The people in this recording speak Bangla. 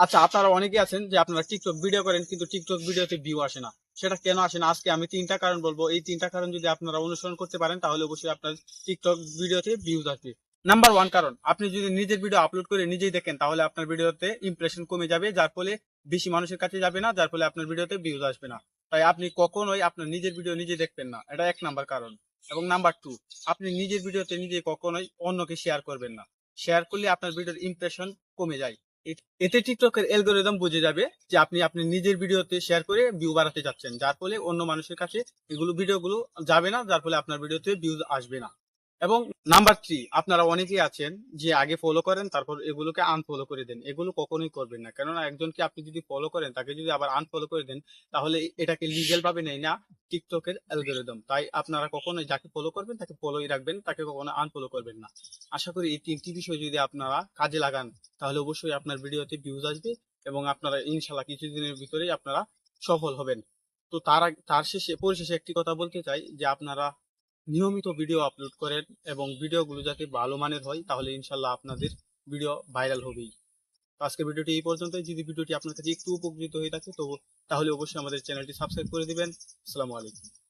আচ্ছা, আপনারা অনেকে আছেন যে আপনারা টিকটক ভিডিও করেন কিন্তু টিকটক ভিডিওতে ভিউ আসে না। সেটা কেন আসে না? আজকে আমি ৩টা কারণ বলবো। এই ৩টা কারণ যদি আপনারা অনুসরণ করতে পারেন তাহলে অবশ্যই আপনার টিকটক ভিডিওতে ভিউজ আসবে। নাম্বার 1 কারণ, আপনি যদি নিজের ভিডিও আপলোড করে নিজেই দেখেন তাহলে আপনার ভিডিওতে ইমপ্রেশন কমে যাবে, যার ফলে বেশি মানুষের কাছে যাবে না, যার ফলে আপনার ভিডিওতে ভিউজ আসবে না। তাই আপনি কখনোই আপনার নিজের ভিডিও নিজে দেখবেন না। এটা ১ নাম্বার কারণ। এবং নাম্বার ২, আপনি নিজের ভিডিওতে নিজে কখনোই অন্যকে শেয়ার করবেন না। শেয়ার করলে আপনার ভিডিওর ইমপ্রেশন কমে যায়। এতে টিকটকের অ্যালগরিদম বুঝে যাবে যে আপনি আপনার নিজের ভিডিওতে শেয়ার করে ভিউ বাড়াতে চাচ্ছেন, যার ফলে অন্য মানুষের কাছে ভিডিওগুলো যাবে না, যার ফলে আপনার ভিডিওতে ভিউজ আসবে না। এবং নাম্বার 3, আপনারা অনেকেই আছেন যে আগে ফলো করেন তারপর এগুলোকে আনফলো করে দেন। এগুলো কখনোই করবেন না। কেননা একজনকে আপনি যদি ফলো করেন তাকে যদি আবার আনফলো করে দেন তাহলে এটাকে লিগ্যাল ভাবে নেয় না টিকটকের অ্যালগরিদম। তাই আপনারা কখনোই যাকে ফলো করবেন তাকে ফলোই রাখবেন, তাকে কখনো আনফলো করবেন না। আশা করি এই 3টি বিষয় যদি আপনারা কাজে লাগান তাহলে অবশ্যই আপনার ভিডিওতে ভিউজ আসবে এবং আপনারা ইনশাল্লাহ কিছুদিনের ভিতরেই আপনারা সফল হবেন। তো পরিশেষে একটি কথা বলতে চাই যে আপনারা নিয়মিত ভিডিও আপলোড করেন এবং ভিডিওগুলো যাতে ভালো মানের হয় তাহলে ইনশাল্লাহ আপনাদের ভিডিও ভাইরাল হবেই। তো আজকের ভিডিওটি এই পর্যন্তই। যদি ভিডিওটি আপনার কাছে একটু উপকৃত হয়ে থাকে তো তাহলে অবশ্যই আমাদের চ্যানেলটি সাবস্ক্রাইব করে দিবেন। আসসালামু আলাইকুম।